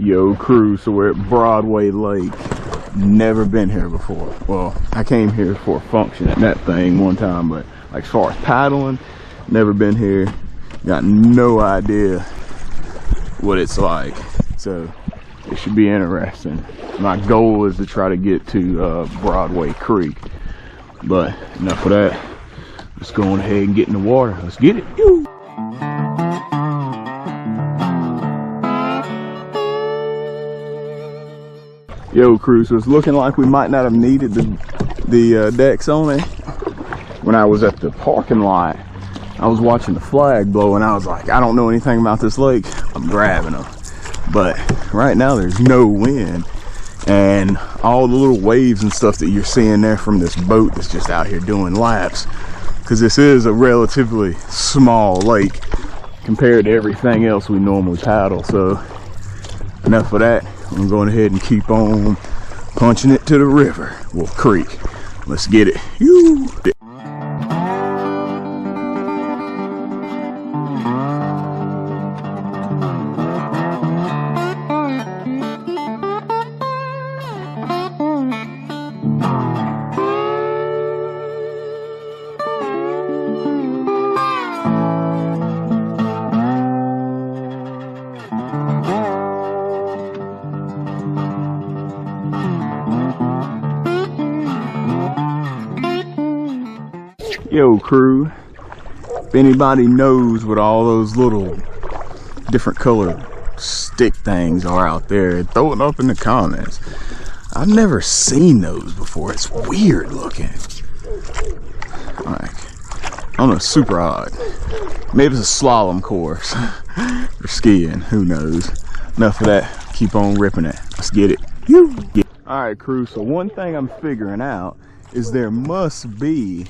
Yo crew, so we're at Broadway Lake. Never been here before. Well, I came here for a function at that thing one time, but like as far as paddling, never been here. Got no idea what it's like. So it should be interesting. My goal is to try to get to Broadway Creek. But enough of that. Let's go on ahead and get in the water. Let's get it. Yoo! Yo crew, so it's looking like we might not have needed the decks on it. When I was at the parking lot, I was watching the flag blow and I was like, I don't know anything about this lake, I'm grabbing them. But right now there's no wind, and all the little waves and stuff that you're seeing there from this boat that's just out here doing laps, because this is a relatively small lake compared to everything else we normally paddle. So enough of that. I'm going ahead and keep on punching it to the river. Well, creek. Let's get it. Yoo! Yo crew, if anybody knows what all those little different colored stick things are out there, throw it up in the comments. I've never seen those before. It's weird looking. Like, I don't know, super odd. Maybe it's a slalom course or skiing, who knows. Enough of that, keep on ripping it. Let's get it. All right crew, so one thing I'm figuring out is there must be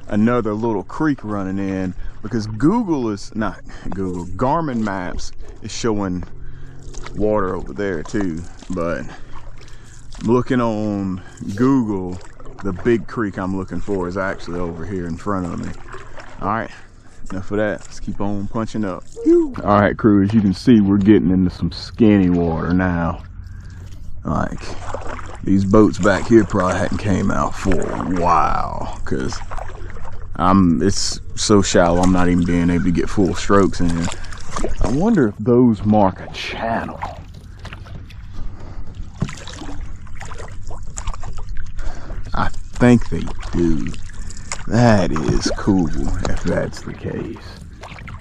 another little creek running in, because Garmin Maps is showing water over there too, but looking on Google, the big creek I'm looking for is actually over here in front of me. All right, enough of that. Let's keep on punching up. All right crew, as you can see, we're getting into some skinny water now. Like, these boats back here probably hadn't came out for a while, because it's so shallow I'm not even being able to get full strokes in here. I wonder if those mark a channel. I think they do. That is cool if that's the case.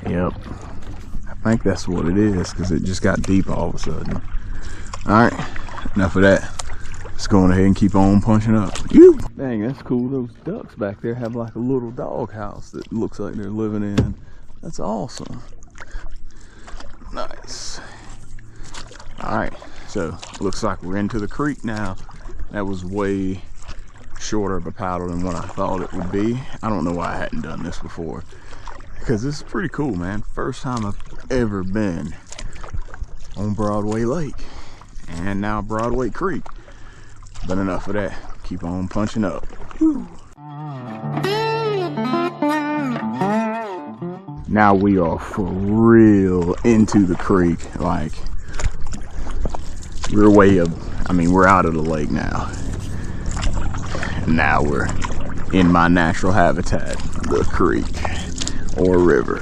Yep, I think that's what it is, because it just got deep all of a sudden. All right, enough of that. Let's go on ahead and keep on punching up. Dang, that's cool. Those ducks back there have like a little dog house that looks like they're living in. That's awesome. Nice. All right, so looks like we're into the creek now. That was way shorter of a paddle than what I thought it would be. I don't know why I hadn't done this before, because this is pretty cool, man. First time I've ever been on Broadway Lake, and now Broadway Creek. But enough of that. Keep on punching up. Woo. Now we are for real into the creek. Like, we're way up. I mean, we're out of the lake now. And now we're in my natural habitat, the creek or river.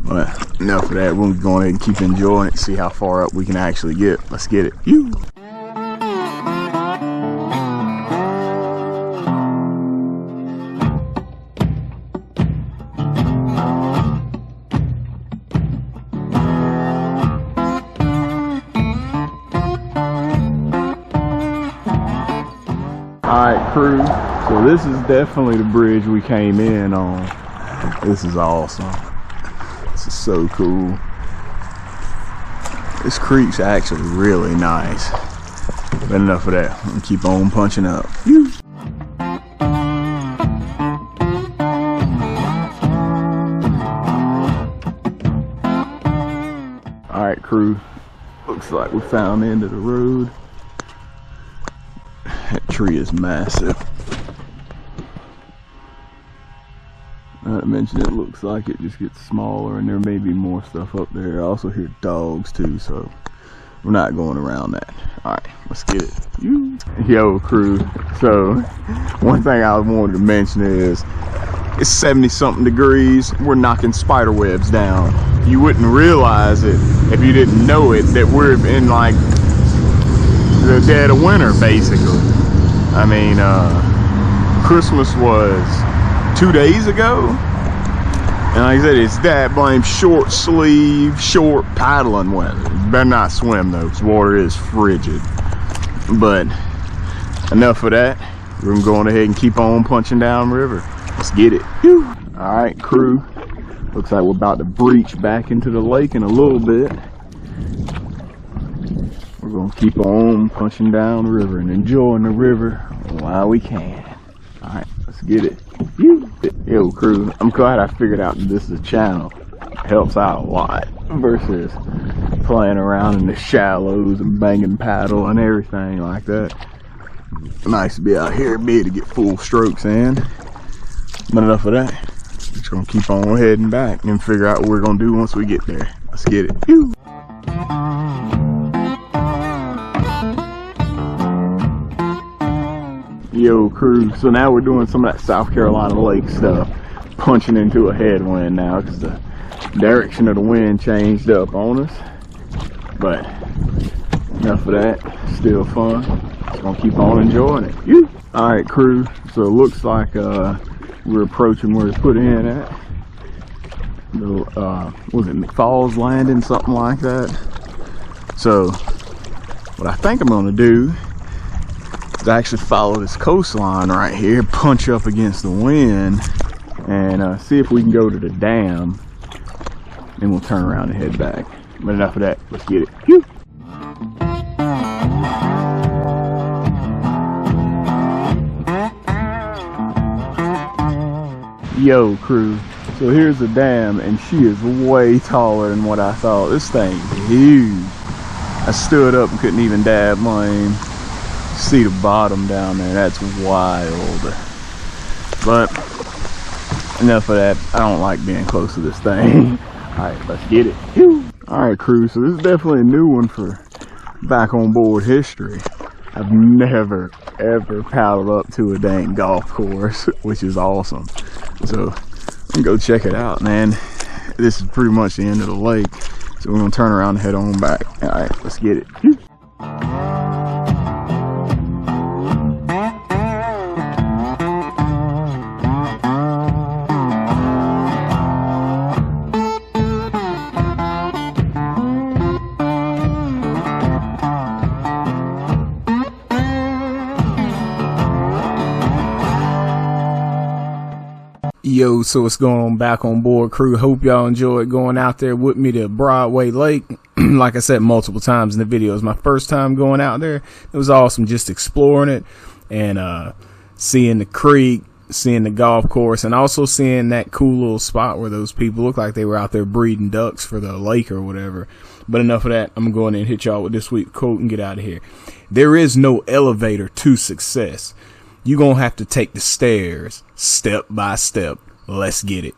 But enough of that. We're going ahead and keep enjoying it. See how far up we can actually get. Let's get it. You. Alright crew, so this is definitely the bridge we came in on. This is awesome. This is so cool. This creek's actually really nice. But enough of that. I'm gonna keep on punching up. Alright crew, looks like we found the end of the road. That tree is massive. Not to mention, it looks like it just gets smaller, and there may be more stuff up there. I also hear dogs too, so we're not going around that. All right, let's get it. Yo, crew. So one thing I wanted to mention is it's 70 something degrees. We're knocking spider webs down. You wouldn't realize it if you didn't know it, that we're in like the dead of winter basically. I mean, Christmas was 2 days ago, and like I said, it's that blame short sleeve, short paddling weather. You better not swim though, because water is frigid. But enough of that. We're gonna go on ahead and keep on punching down river. Let's get it. All right, crew. Looks like we're about to breach back into the lake in a little bit. We're gonna keep on punching down the river and enjoying the river while we can. All right, let's get it. Yo, crew, I'm glad I figured out that this is a channel. It helps out a lot versus playing around in the shallows and banging paddle and everything like that. Nice to be out here, be to get full strokes in. But enough of that. Just gonna keep on heading back and figure out what we're gonna do once we get there. Let's get it. Yo, crew, so now we're doing some of that South Carolina lake stuff, punching into a headwind now because the direction of the wind changed up on us. But enough of that, still fun. Just gonna keep on enjoying it. All right, crew, so it looks like we're approaching where it's put in at. Was it McFalls Landing, something like that? So what I think I'm gonna do is actually follow this coastline right here, punch up against the wind, and see if we can go to the dam. Then we'll turn around and head back. But enough of that, let's get it. Yo, crew, so here's the dam, and she is way taller than what I thought. This thing's huge. I stood up and couldn't even dab mine. See the bottom down there, that's wild. But enough of that. I don't like being close to this thing. All right, let's get it. All right, crew, so this is definitely a new one for back on board history. I've never ever paddled up to a dang golf course, which is awesome. So we can go check it out, man. This is pretty much the end of the lake, so we're gonna turn around and head on back. All right, let's get it. Yo, so what's going on, back on board, crew? Hope y'all enjoyed going out there with me to Broadway Lake. Like I said multiple times in the video, it was my first time going out there. It was awesome just exploring it and seeing the creek, seeing the golf course, and also seeing that cool little spot where those people look like they were out there breeding ducks for the lake or whatever. But enough of that. I'm gonna go in and hit y'all with this week's quote and get out of here. There is no elevator to success. You're gonna have to take the stairs step by step. Let's get it.